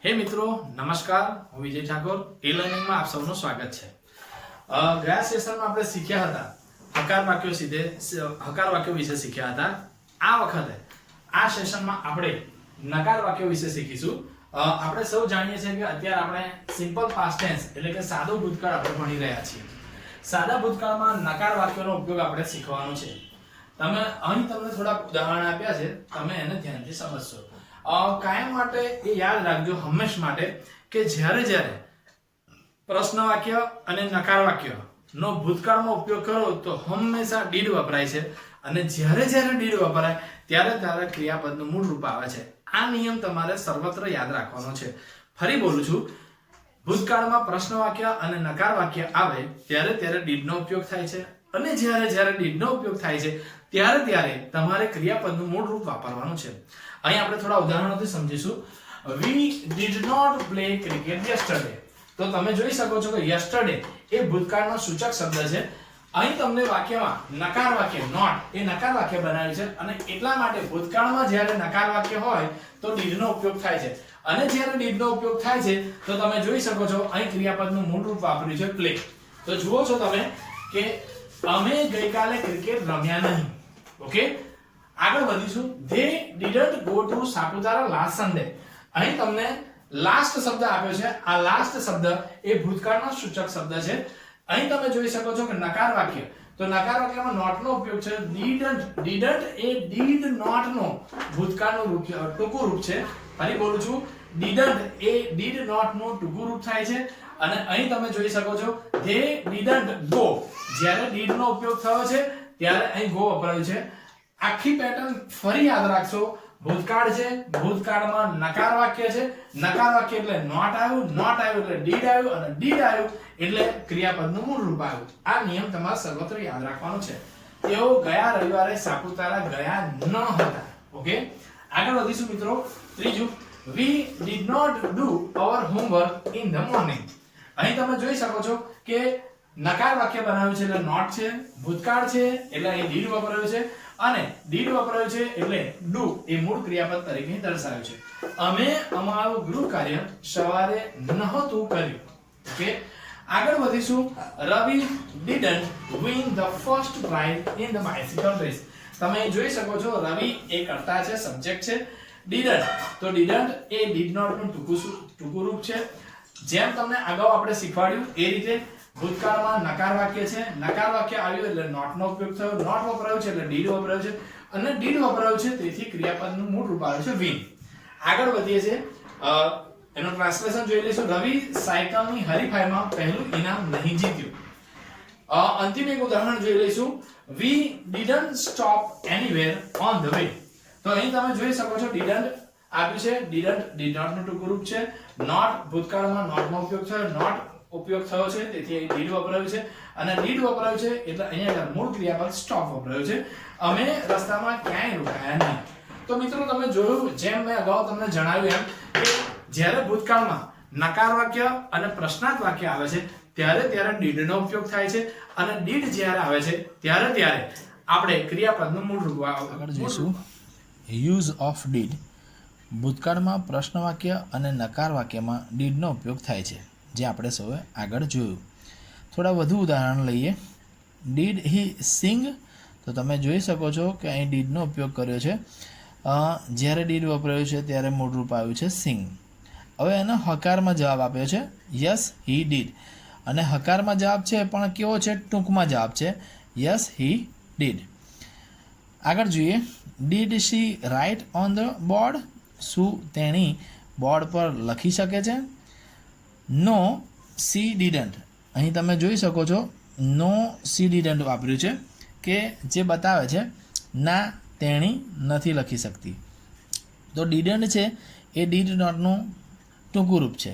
हे मित्रों नमस्कार, હું વિજય ઠાકોર એ લર્નિંગ માં આપ સૌનું સ્વાગત છે। ગયા સેશનમાં આપણે શીખ્યા હતા હકાર વાક્યો વિશે શીખ્યા હતા। આ વખતે આ સેશનમાં આપણે નકાર વાક્યો વિશે શીખીશું। આપણે સૌ જાણીએ છીએ કે અત્યારે આપણે સિમ્પલ પાસ્ટ ટેન્સ એટલે કે સાદો ભૂતકાળ આપણે ભણી રહ્યા છીએ। સાદા ભૂતકાળમાં નકાર વાક્યોનો ઉપયોગ આપણે શીખવાનો છે। તમે અહીં તમને થોડા ઉદાહરણ આપ્યા છે, તમે એને ધ્યાનથી સમજશો। કાયમ માટે એ યાદ રાખજો હંમેશ માટે કે જ્યારે જ્યારે પ્રશ્ન વાક્ય અને નકાર વાક્ય નો ભૂતકાળમાં ઉપયોગ કરો તો હંમેશા ડીડ વપરાય છે અને જ્યારે જ્યારે ડીડ વપરાય ત્યારે ત્યારે ક્રિયાપદનું મૂળ રૂપ આવે છે। આ નિયમ તમારે સર્વત્ર યાદ રાખવાનો છે। ફરી બોલું છું, ભૂતકાળમાં પ્રશ્ન વાક્ય અને નકાર વાક્ય આવે ત્યારે ત્યારે ડીડનો ઉપયોગ થાય છે અને જ્યારે જ્યારે ડીડનો ઉપયોગ થાય છે ત્યારે ત્યારે તમારે ક્રિયાપદનું મૂળ રૂપ વાપરવાનું છે। અહીં આપણે થોડા ઉદાહરણોથી સમજીશું। We did not play cricket yesterday। તો તમે જોઈ શકો છો કે yesterday એ ભૂતકાળનો સૂચક શબ્દ છે। અહીં તમને વાક્યમાં નકાર વાક્ય not એ નકાર વાક્ય બનાવ્યું છે અને એટલા માટે ભૂતકાળમાં જ્યારે નકાર વાક્ય હોય તો did નો ઉપયોગ થાય છે અને જ્યારે did નો ઉપયોગ થાય છે તો તમે જોઈ શકો છો અહીં ક્રિયાપદનું મૂળ રૂપ વાપર્યું છે play। તો જુઓ છો તમે કે અમે ગઈકાલે ક્રિકેટ રમ્યા નહીં। ઓકે, આગળ વધીશું। they didn't go to Saputara last Sunday। અહીં તમને લાસ્ટ શબ્દ આપ્યો છે। આ લાસ્ટ શબ્દ એ ભૂતકાળનો સૂચક શબ્દ છે। અહીં તમે જોઈ શકો છો કે નકાર વાક્ય, તો નકાર વાક્યમાં not નો ઉપયોગ છે। didn't એ did not નો ભૂતકાળનું રૂપ ટૂંકું રૂપ છે। ફરી બોલું છું, didn't એ did not નું ટૂંકું રૂપ થાય છે અને અહીં તમે જોઈ શકો છો they didn't go, જ્યારે did નો ઉપયોગ થયો છે ત્યારે અહીં go વપરાયું છે। આખી પેટર્ન ફરી યાદ રાખશો। ભૂતકાળ છે, ભૂતકાળમાં નકાર વાક્ય છે, નકાર વાક્ય એટલે not આવ્યું, not આવ્યું એટલે did આવ્યું અને did આવ્યું એટલે ક્રિયાપદનું મૂળ રૂપ આવ્યું। આ નિયમ તમારે સર્વત્ર યાદ રાખવાનો છે। તેઓ ગયા રવિવારે સાપુતારા ગયા ન હતા। ઓકે, આગળ વધીશું મિત્રો। ત્રીજું, we did not do our homework in the morning। અહીં તમે જોઈ શકો છો કે નકાર વાક્ય બનાવ્યું છે એટલે not છે, ભૂતકાળ છે એટલે અહીં did વપરાયું છે અને did વપરાયું છે એટલે do એ મૂળ ક્રિયાપદ તરીકે દર્શાવ્યું છે। અમે અમારું ગૃહ કાર્ય સવારે નહોતું કર્યું। ઓકે, આગળ વધીશું। રવિ didn't win the first prize in the bicycle race। તમે જોઈ શકો છો રવિ એ કર્તા છે, સબ્જેક્ટ છે। didn't તો didn't એ did not નું ટૂંકું રૂપ છે। જેમ તમને અગાઉ આપણે શીખવાડ્યું એ રીતે ભૂતકાળમાં નકાર વાક્ય છે, નકાર વાક્ય આવ્યું એટલે not નો ઉપયોગ થયો, not વપરાયું છે એટલે did વપરાયું છે અને did વપરાયું છે તેથી ક્રિયાપદનું મૂળ રૂપ આવે છે win। આગળ વધીએ છીએ, એનો ટ્રાન્સલેશન જોઈ લઈશું। રવિ સાયકલની હરીફાઈમાં પહેલું ઇનામ નહીં જીત્યું। અંતિમ એક ઉદાહરણ જોઈ લઈશું। we didn't stop anywhere on the way। તો અહીં તમે જોઈ શકો છો didn't આપ્યું છે, didn't did not નું ટૂંકું રૂપ છે। not ભૂતકાળમાં not નો ઉપયોગ થયો, not ઉપયોગ થયો છે તેથી અહીં did વપરાયું છે અને did વપરાયું છે એટલે અહીંયા મૂળ ક્રિયાપદ stop વપરાયું છે। અમે રસ્તામાં ક્યાંય રોકાયા નહીં। તો મિત્રો તમે જોયું, જેમ મેં અગાઉ તમને જણાવ્યું એમ કે જ્યારે ભૂતકાળમાં નકાર વાક્ય અને પ્રશ્નાર્થ વાક્ય આવે છે ત્યારે ત્યારે did નો ઉપયોગ થાય છે અને did જ્યારે આવે છે ત્યારે ત્યારે આપણે ક્રિયાપદનું મૂળ રૂપ આગળ જોઈશું। યુઝ ઓફ ડીડ, ભૂતકાળમાં પ્રશ્ન વાક્ય અને નકાર વાક્યમાં ડીડનો ઉપયોગ થાય છે, જે આપણે સૌએ આગળ જોયું। થોડા વધુ ઉદાહરણ લઈએ। ડીડ હી સિંગ, તો તમે જોઈ શકો છો કે અહીં ડીડનો ઉપયોગ કર્યો છે। જ્યારે ડીડ વપરાયું છે ત્યારે મૂળરૂપ આવ્યું છે સિંગ। હવે એનો હકારમાં જવાબ આપ્યો છે યસ હી ડીડ અને હકારમાં જવાબ છે પણ કેવો છે? ટૂંકમાં જવાબ છે યસ હી ડીડ। આગળ જોઈએ। Did she write on the board, શું તેણી બોર્ડ પર લખી શકે છે? નો સી ડીડન્ટ, અહીં તમે જોઈ શકો છો નો સી ડીડન્ટ વાપર્યું છે કે જે બતાવે છે ના તેણી નથી લખી શકતી। તો ડીડન્ટ છે એ ડીડ નોટનું ટૂંકું રૂપ છે।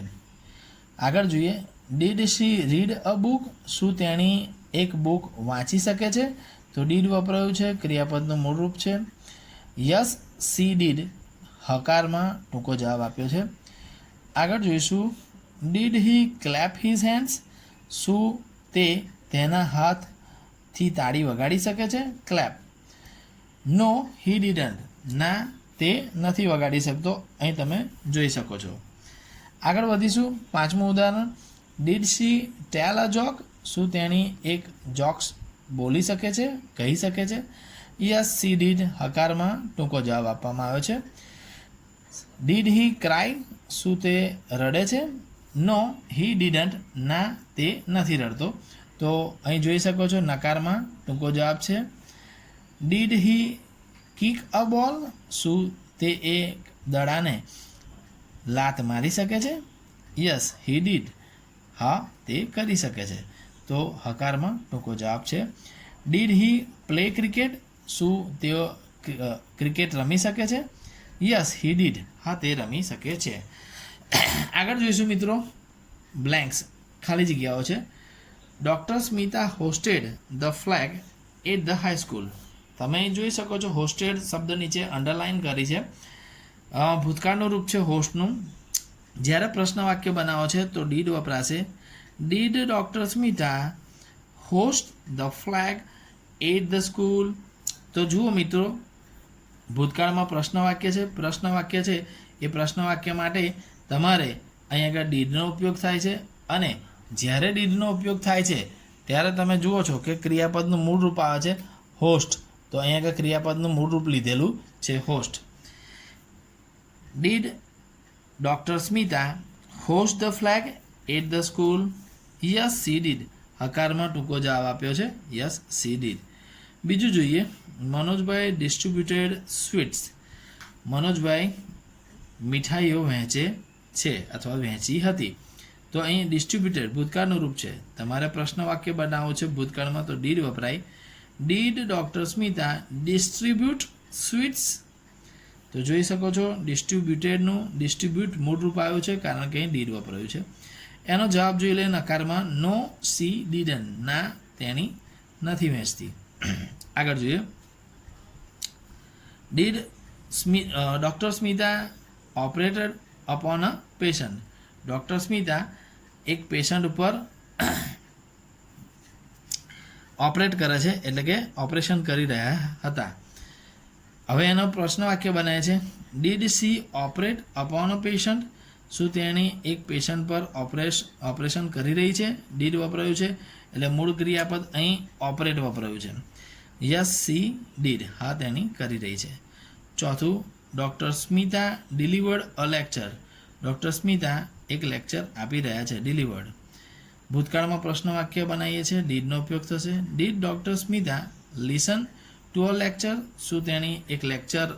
આગળ જોઈએ। Did she read a book, શું તેણી એક બુક વાંચી શકે છે? તો ડીડ વપરાયું છે, ક્રિયાપદનું મૂળ રૂપ છે। યસ સી ડીડ, હકારમાં ટૂંકો જવાબ આપ્યો છે। આગળ જોઈશું। Did he clap his hands, શું તે તેના હાથથી તાળી વગાડી શકે છે? ક્લેપ। નો હી ડીડન્ટ, ના તે નથી વગાડી શકતો, અહીં તમે જોઈ શકો છો। આગળ વધીશું. પાંચમું ઉદાહરણ, did she tell a joke? શું તેણી એક જોક્સ બોલી શકે છે, કહી શકે છે? યસ સી ડીડ, હકારમાં ટૂંકો જવાબ આપવામાં આવ્યો છે. Did he cry? શું તે રડે છે? નો હી ડીડન્ટ, ના તે નથી રડતો. તો અહીં જોઈ શકો છો નકારમાં ટૂંકો જવાબ છે. ડીડ હી કિક અ બોલ? શું તે એક દડાને લાત મારી શકે છે? યસ હી ડીડ, હા તે કરી શકે છે. તો હકારમાં ટૂંકો જવાબ છે. Did he play cricket? શું તેઓ ક્રિકેટ રમી શકે છે? યસ હી ડીડ, હા તે રમી શકે છે. આગળ જોઈશું મિત્રો બ્લેન્ક્સ, ખાલી જગ્યાઓ છે. Doctor Smita hosted the flag at the high school. તમે જોઈ શકો છો હોસ્ટેડ શબ્દ નીચે અંડરલાઇન કરી છે. ભૂતકાળનું રૂપ છે હોસ્ટનું. જ્યારે પ્રશ્ન વાક્ય બનાવો છે તો ડીડ વપરાશે. Did doctor Smita host the flag at the school? તો જુઓ મિત્રો, ભૂતકાળમાં પ્રશ્ન વાક્ય છે. પ્રશ્ન વાક્ય છે એ પ્રશ્ન વાક્ય માટે તમારે અહીં આગળ ડીડનો ઉપયોગ થાય છે, અને જ્યારે ડીડનો ઉપયોગ થાય છે ત્યારે તમે જુઓ છો કે ક્રિયાપદનું મૂળ રૂપ આવે છે હોસ્ટ. તો અહીં આગળ ક્રિયાપદનું મૂળ રૂપ લીધેલું છે hoist. Did doctor Smita host the flag at the school? Yes she did, હકારમાં ટૂંકો જવાબ આપ્યો છે. Yes she did. બીજું જોઈએ, મનોજભાઈ ડિસ્ટ્રીબ્યુટેડ સ્વીટ્સ. મનોજભાઈ મીઠાઈઓ વહેંચે છે અથવા વહેંચી હતી. તો અહીં ડિસ્ટ્રીબ્યુટેડ ભૂતકાળનું રૂપ છે. તમારે પ્રશ્ન વાક્ય બનાવવું છે ભૂતકાળમાં, તો ડીડ વપરાય. Did doctor Smita distribute sweets? તો જોઈ શકો છો ડિસ્ટ્રીબ્યુટેડનું ડિસ્ટ્રીબ્યુટ મૂળ રૂપ આવ્યું છે કારણ કે અહીં ડીડ વપરાયું છે. એનો જવાબ જોઈ લે નકારમાં. નો સી ડીડન, ના તેણી નથી વહેંચતી. આગળ જોઈએ, did doctor Smita operated upon a patient? Doctor Smita એક પેશન્ટ ઉપર ઓપરેટ કરે છે, એટલે કે ઓપરેશન કરી રહ્યા હતા. હવે એનો પ્રશ્ન વાક્ય બનાવે છે. Did she operate upon a patient? શું તેણી એક પેશન્ટ પર ઓપરેશન કરી રહી છે? ડીડ વપરાયું છે એટલે મૂળ ક્રિયાપદ અહીં ઓપરેટ વપરાયું છે. યસ સી ડીડ, હા તેણી કરી રહી છે. ચોથું, ડૉક્ટર સ્મિતા ડિલિવર્ડ અ લેક્ચર? ડૉક્ટર સ્મિતા એક લેક્ચર આપી રહ્યા છે. ડિલિવર્ડ. ભૂતકાળમાં પ્રશ્ન વાક્ય બનાવીએ છીએ, ડીડનો ઉપયોગ થશે. Did doctor Smita listen to a lecture? શું તેણી એક લેક્ચર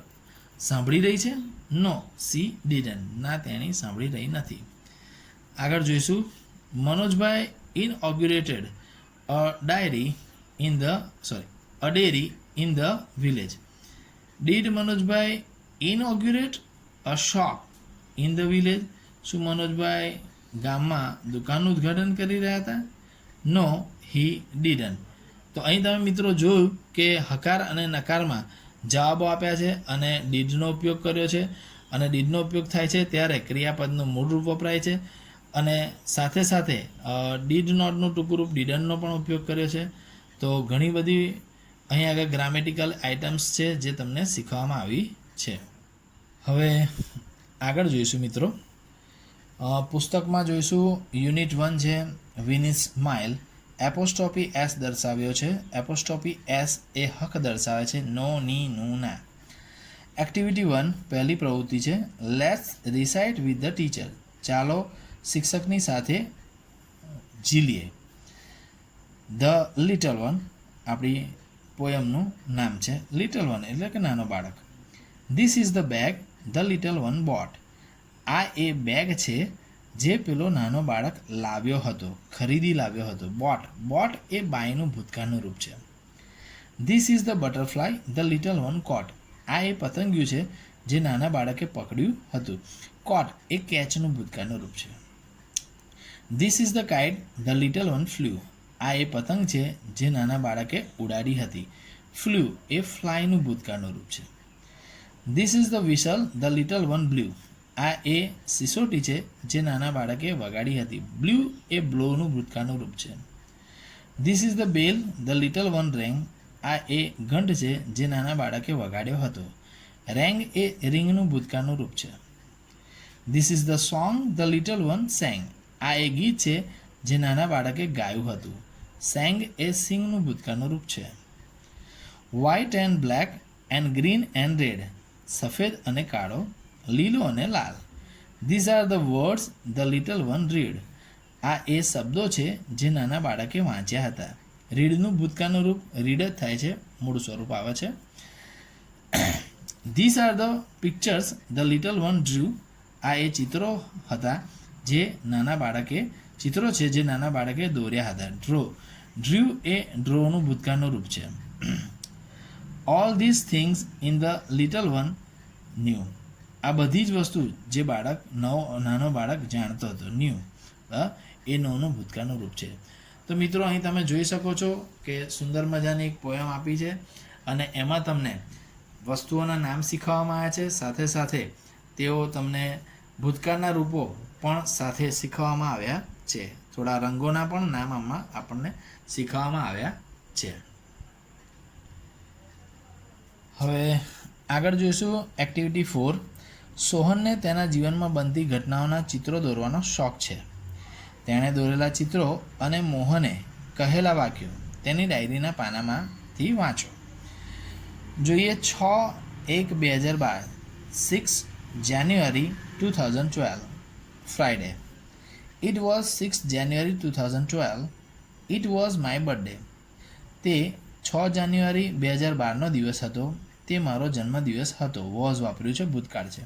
સાંભળી રહી છે? નો સી ડીડન, ના તેણી સાંભળી રહી નથી. આગળ જોઈશું, Manojbhai inaugurated a dairy in the village? Did Manojbhai inaugurate a shop in the village? શું મનોજભાઈ ગામમાં દુકાનનું ઉદ્ઘાટન કરી રહ્યા હતા? નો હી ડીડન. તો અહીં તમે મિત્રો જોયું કે હકાર અને નકારમાં જવાબો આપ્યા છે અને ડીડનો ઉપયોગ કર્યો છે. અને ડીડનો ઉપયોગ થાય છે ત્યારે ક્રિયાપદનું મૂળ રૂપ વપરાય છે, અને સાથે સાથે ડીડ નોટનું ટૂંકું રૂપ ડીડનનો પણ ઉપયોગ કર્યો છે. તો ઘણી બધી અહીં આગળ ગ્રામેટિકલ આઇટમ્સ છે જે તમને શીખવામાં આવી છે. હવે આગળ જોઈશું મિત્રો, પુસ્તકમાં જોઈશું યુનિટ 1 છે વિનિસ સ્માઇલ. એપોસ્ટ્રોફી એસ દર્શાવ્યો છે. એપોસ્ટ્રોફી એસ એ હક દર્શાવે છે. નો ની નું ના. એક્ટિવિટી 1 પહેલી પ્રવૃત્તિ છે let's recite with the teacher. ચાલો શિક્ષકની સાથે ઝીલીએ. ધ લિટલ વન આપણી પોયમનું નામ છે. લિટલ વન એટલે કે નાનો બાળક. This is the bag the little one boat. આ એ બેગ છે જે પેલો નાનો બાળક લાવ્યો હતો, ખરીદી લાવ્યો હતો. બોટ એ બાયનું ભૂતકાળનું રૂપ છે. This is the butterfly the little one caught. આ એ પતંગિયું છે જે નાના બાળકે પકડ્યું હતું. કોટ એ કેચનું ભૂતકાળનું રૂપ છે. This is the kite the little one flew. આ એ પતંગ છે જે નાના બાળકે ઉડાડી હતી. ફ્લ્યુ એ ફ્લાયનું ભૂતકાળનું રૂપ છે. This is the whistle the little one blue. આ એ સિસોટી છે જે નાના બાળકે વગાડી હતી. બ્લ્યુ એ બ્લોનું ભૂતકાળનું રૂપ છે. This is the bell the little one રેંગ. આ એ ઘંટ છે જે નાના બાળકે વગાડ્યો હતો. રેંગ એ રિંગનું ભૂતકાળનું રૂપ છે. This is the song the little one sang. આ એ ગીત છે જે નાના બાળકે ગાયું હતું. સેંગ એ સિંગનું ભૂતકાળનું રૂપ છે. White and black and green and red. સફેદ અને કાળો, લીલો અને લાલ. These are the words the little one read. આ એ શબ્દો છે જે નાના બાળકે વાંચ્યા હતા. રીડનું ભૂતકાળનું રૂપ રીડ જ થાય છે, મૂળ સ્વરૂપ આવે છે. This are the pictures the little one drew. આ એ ચિત્રો હતા જે નાના બાળકે દોર્યા હતા. ડ્રુ એ ડ્રોનું ભૂતકાળનું રૂપ છે. All this things in the little one new. આ બધી જ વસ્તુ જે નાનો બાળક જાણતો હતો. ન્યૂ એ નોનું ભૂતકાળનું રૂપ છે. તો મિત્રો, અહીં તમે જોઈ શકો છો કે સુંદર મજાની એક પોયમ આપી છે અને એમાં તમને વસ્તુઓના નામ શીખવવામાં આવ્યા છે. સાથે સાથે તેઓ તમને ભૂતકાળના રૂપો પણ સાથે શીખવવામાં આવ્યા છે. થોડા રંગોના પણ નામ આમાં આપણને શીખવવામાં આવ્યા છે. હવે આગળ જોઈશું એક્ટિવિટી 4. સોહનને તેના જીવનમાં બનતી ઘટનાઓના ચિત્રો દોરવાનો શોખ છે. તેણે દોરેલા ચિત્રો અને મોહને કહેલા વાક્યો તેની ડાયરીના પાનામાંથી વાંચો. જોઈએ 6/1/2012, 6 January 2012, Friday. It was 6 January 2012. It was my birthday. તે 6 જાન્યુઆરી 2012નો દિવસ હતો. તે મારો જન્મદિવસ હતો. વોઝ વાપર્યું છે, ભૂતકાળ છે.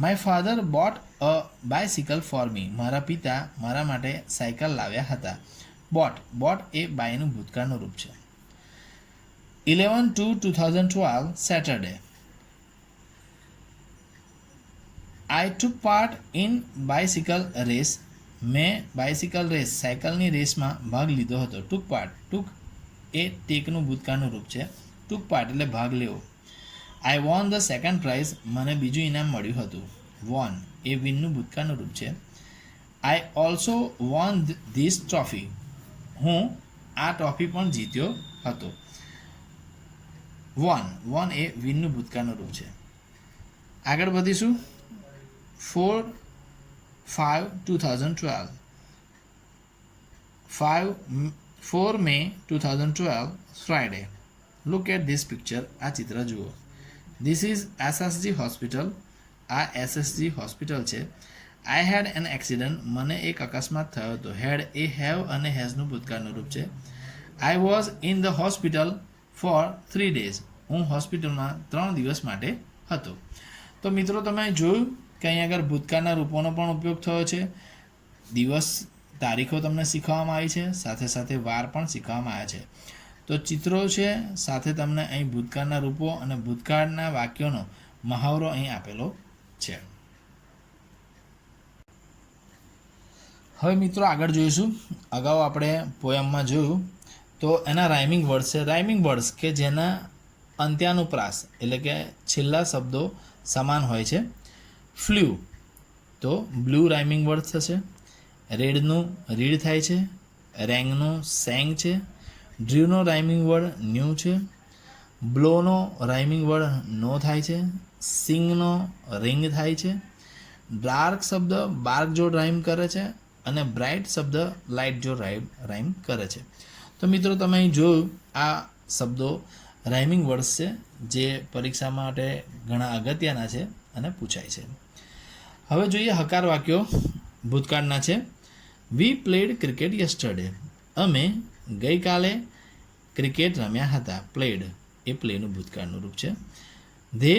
My father bought a bicycle for me. મારા પિતા મારા માટે સાયકલ લાવ્યા હતા. બોટ એ બાયનું ભૂતકાળનું રૂપ છે. 11/2/2012, Saturday. I took part in bicycle race. મેં બાયસિકલ રેસ, સાયકલની રેસમાં ભાગ લીધો હતો. ટુક એ ટેકનું ભૂતકાળનું રૂપ છે. ટુક પાર્ટ એટલે ભાગ લેવો. આઈ વોન ધ સેકન્ડ પ્રાઇઝ. મને બીજું ઇનામ મળ્યું હતું. વોન એ વિનનું ભૂતકાળનું રૂપ છે. I also won this trophy. હું આ ટ્રોફી પણ જીત્યો હતો. વોન એ વિનનું ભૂતકાળનું રૂપ છે. આગળ વધીશું. 4/5/2012, 4 May 2012, Friday. Look at this picture. આ ચિત્ર જુઓ. This is SSG hospital. આ SSG હોસ્પિટલ છે. I had an accident. મને એક અકસ્માત થયો હતો. હેડ એ હેવ અને હેઝનું ભૂતકાળનું રૂપ છે. I was in the hospital for 3 days. હું હોસ્પિટલમાં 3 દિવસ માટે હતો. તો મિત્રો, તમે જોયું કે અહીં આગળ ભૂતકાળના રૂપોનો પણ ઉપયોગ થયો છે. દિવસ, તારીખો તમને શીખવવામાં આવી છે. સાથે સાથે વાર પણ શીખવવામાં આવ્યા છે. તો ચિત્રો છે, સાથે તમને અહીં ભૂતકાળના રૂપો અને ભૂતકાળના વાક્યોનો મહાવરો અહીં આપેલો છે. હવે મિત્રો, આગળ જોઈશું. અગાઉ આપણે પોયમમાં જોયું તો એના રાઇમિંગ વર્ડ્સ છે. રાઇમિંગ વર્ડ્સ કે જેના અંત્યાનુપ્રાસ એટલે કે છેલ્લા શબ્દો સમાન હોય છે. ફ્લ્યુ તો બ્લુ રાઇમિંગ વર્ડ થશે. રેડનું રીડ થાય છે. રેંગનું સેંગ છે. ડ્રીવનો રાઇમિંગ વર્ડ ન્યૂ છે. બ્લોનો રાઇમિંગ વર્ડ નો થાય છે. સિંગનો રિંગ થાય છે. ડાર્ક શબ્દ બાર્ક જોડ રાઇમ કરે છે અને બ્રાઇટ શબ્દ લાઇટ જોડ રાઇમ કરે છે. તો મિત્રો, તમે અહીં જોયું આ શબ્દો રાઇમિંગ વર્ડ્સ છે જે પરીક્ષા માટે ઘણા અગત્યના છે અને પૂછાય છે. હવે જોઈએ હકાર વાક્યો ભૂતકાળના છે. વી પ્લેડ ક્રિકેટ યસ્ટરડે. અમે ગઈકાલે ક્રિકેટ રમ્યા હતા. પ્લેડ એ પ્લેનું ભૂતકાળનું રૂપ છે. They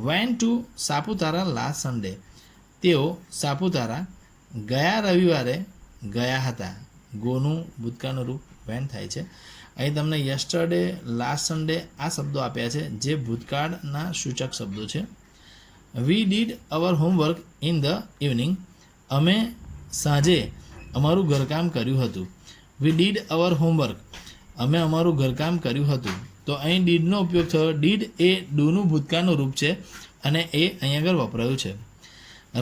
went to Saputara last Sunday. તેઓ સાપુતારા ગયા રવિવારે ગયા હતા. ગોનું ભૂતકાળનું રૂપ વેન થાય છે. અહીં તમને યસ્ટરડે, લાસ્ટ સન્ડે આ શબ્દો આપ્યા છે જે ભૂતકાળના સૂચક શબ્દો છે. We did our homework in the evening. અમે સાંજે અમારું ઘરકામ કર્યું હતું. We did our homework. અમે અમારું ઘરકામ કર્યું હતું. તો અહીં ડીડનો ઉપયોગ થયો. ડીડ એ ડુનું ભૂતકાળનું રૂપ છે અને એ અહીં આગળ વપરાયું છે.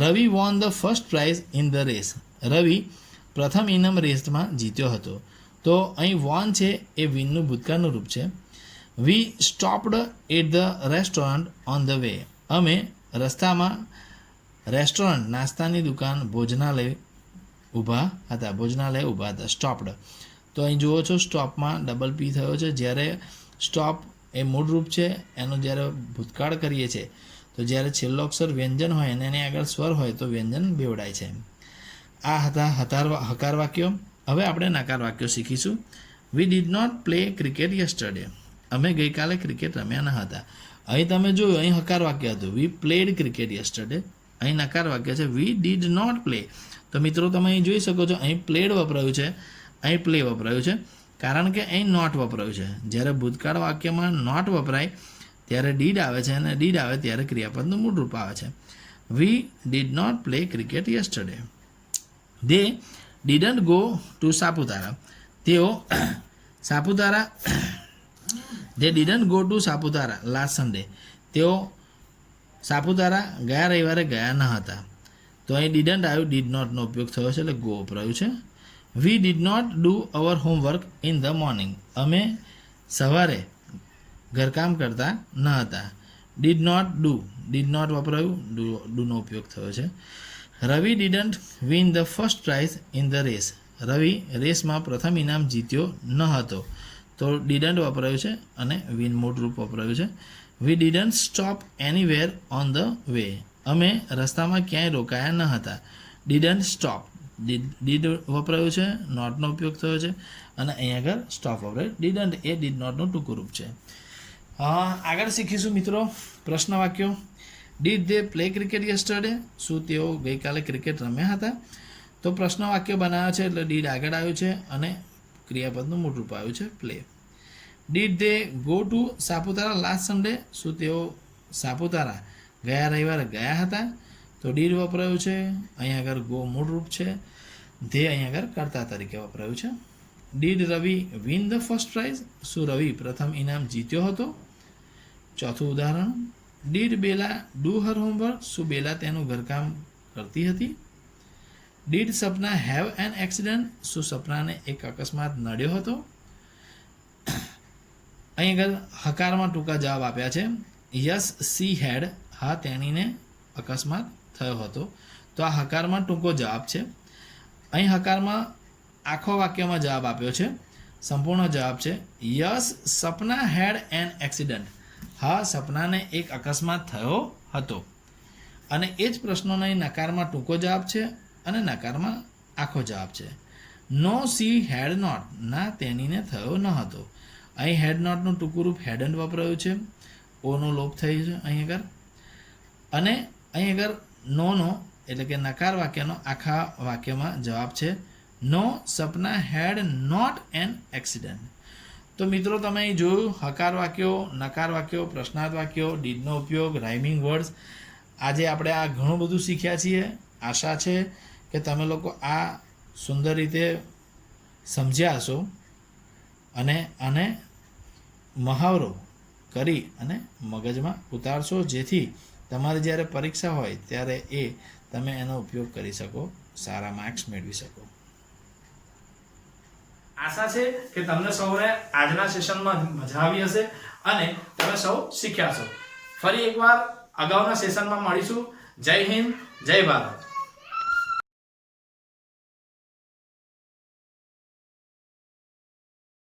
Ravi won the first prize in the race. Ravi પ્રથમ ઇનામ રેસમાં જીત્યો હતો. તો અહીં વોન છે એ વિનનું ભૂતકાળનું રૂપ છે. We stopped at the restaurant on the way. અમે રસ્તામાં રેસ્ટોરન્ટ નાસ્તાની દુકાન ભોજનાલય ઊભા હતા સ્ટોપ્ડ. તો અહીં જુઓ છો સ્ટોપમાં ડબલ પી થયો છે. જ્યારે સ્ટોપ એ મૂળરૂપ છે એનો જ્યારે ભૂતકાળ કરીએ છીએ તો જ્યારે છેલ્લો અક્ષર વ્યંજન હોય અને એની આગળ સ્વર હોય તો વ્યંજન બેવડાય છે. આ હતા હકાર વાક્યો. હવે આપણે નકાર વાક્યો શીખીશું. We did not play cricket yesterday. અમે ગઈકાલે ક્રિકેટ રમ્યા ન હતા. અહીં તમે જોયું, અહીં હકાર વાક્ય હતું વી પ્લેડ ક્રિકેટ યસ્ટરડે. અહીં નકાર વાક્ય છે વી ડીડ નોટ પ્લે. તો મિત્રો તમે અહીં જોઈ શકો છો, અહીં પ્લેડ વપરાયું છે, અહીં પ્લે વપરાયું છે, કારણ કે અહીં નોટ વપરાયું છે. જ્યારે ભૂતકાળ વાક્યમાં નોટ વપરાય ત્યારે ડીડ આવે છે અને ડીડ આવે ત્યારે ક્રિયાપદનું મૂળરૂપ આવે છે. We did not play cricket yesterday. They didn't go to Saputara. તેઓ Saputara they didn't go to Saputara last Sunday. તેઓ સાપુતારા ગયા રવિવારે ગયા ન હતા. તો અહીં ડીડન્ટ આવ્યું, ડીડ નોટનો ઉપયોગ થયો છે એટલે ગો વપરાયું છે. We did not do our homework in the morning. અમે સવારે ઘરકામ કરતા ન હતા. Did not do, did not વપરાયું, ડુનો ઉપયોગ થયો છે. Ravi didn't win the first prize in the race. Ravi રેસમાં પ્રથમ ઇનામ જીત્યો ન હતો. તો ડીડન્ટ વપરાયું છે અને વિન મૂળરૂપ વપરાયું છે. We didn't stop anywhere on the way. અમે રસ્તામાં ક્યાંય રોકાયા ન હતા. ડીડન્ટ સ્ટોપ, ડીડ વપરાયું છે, નોટનો ઉપયોગ થયો છે અને અહીં આગળ સ્ટોપ વપરાયું. ડીડન્ટ એ ડીડ નોટનું ટૂંકું રૂપ છે. આગળ શીખીશું મિત્રો પ્રશ્ન વાક્યો. Did they play cricket yesterday. શું તેઓ ગઈકાલે ક્રિકેટ રમ્યા હતા? તો પ્રશ્ન વાક્ય બનાવ્યા છે એટલે ડીડ આગળ આવ્યું છે અને ક્રિયાપદનું મૂળરૂપ આવ્યું છે play. Did they go to Saputara last Sunday. શું તેઓ સાપુતારા ગયા રવિવારે ગયા હતા? તો ડીડ વપરાયું છે, અહીં આગળ ગો મૂળરૂપ છે, ધે અહીં આગળ કર્તા તરીકે વપરાયું છે. Did Ravi win the first prize. શું રવિ પ્રથમ ઇનામ જીત્યો હતો? ચોથું ઉદાહરણ. Did Bela do her homework. શું બેલા તેનું ઘરકામ કરતી હતી? Did Sapna have an accident. શું સપનાને એક અકસ્માત નડ્યો હતો? અહીં આગળ હકારમાં ટૂંકા જવાબ આપ્યા છે. Yes she had. હા તેણીને અકસ્માત થયો હતો. તો આ હકારમાં ટૂંકો જવાબ છે. અહીં હકારમાં આખો વાક્યમાં જવાબ આપ્યો છે, સંપૂર્ણ જવાબ છે yes Sapna head an accident. હા સપનાને એક અકસ્માત થયો હતો. અને એ જ પ્રશ્નોનો અહીં નકારમાં ટૂંકો જવાબ છે અને નકારમાં આખો જવાબ છે. નો સી હેડ નોટ. ના તેણીને થયો ન હતો. અહીં હેડ નોટનું ટૂંકું રૂપ હેડન્ટ વપરાયું છે, ઓનો લોપ થયો છે અહીં આગળ. અને અહીં આગળ નોનો એટલે કે નકાર વાક્યનો આખા વાક્યમાં જવાબ છે નો સપના હેડ નોટ એન એક્સિડન્ટ. તો મિત્રો તમે અહીં જોયું હકાર વાક્યો, નકાર વાક્યો, પ્રશ્નાર્થ વાક્યો, ડીડનો ઉપયોગ, રાઇમિંગ વર્ડ્સ. આજે આપણે આ ઘણું બધું શીખ્યા છીએ. આશા છે કે તમે લોકો આ સુંદર રીતે સમજ્યા હશો અને આને મહાવરો કરી અને મગજમાં ઉતારશો, જેથી તમારે જ્યારે પરીક્ષા હોય ત્યારે એ તમે એનો ઉપયોગ કરી શકો, સારા માર્ક્સ મેળવી શકો. આશા છે કે તમને સૌને આજના સેશનમાં મજા આવી હશે અને તમે સૌ શીખ્યા છો. ફરી એકવાર અગાઉના સેશનમાં મળીશું. જય હિન્દ, જય ભારત.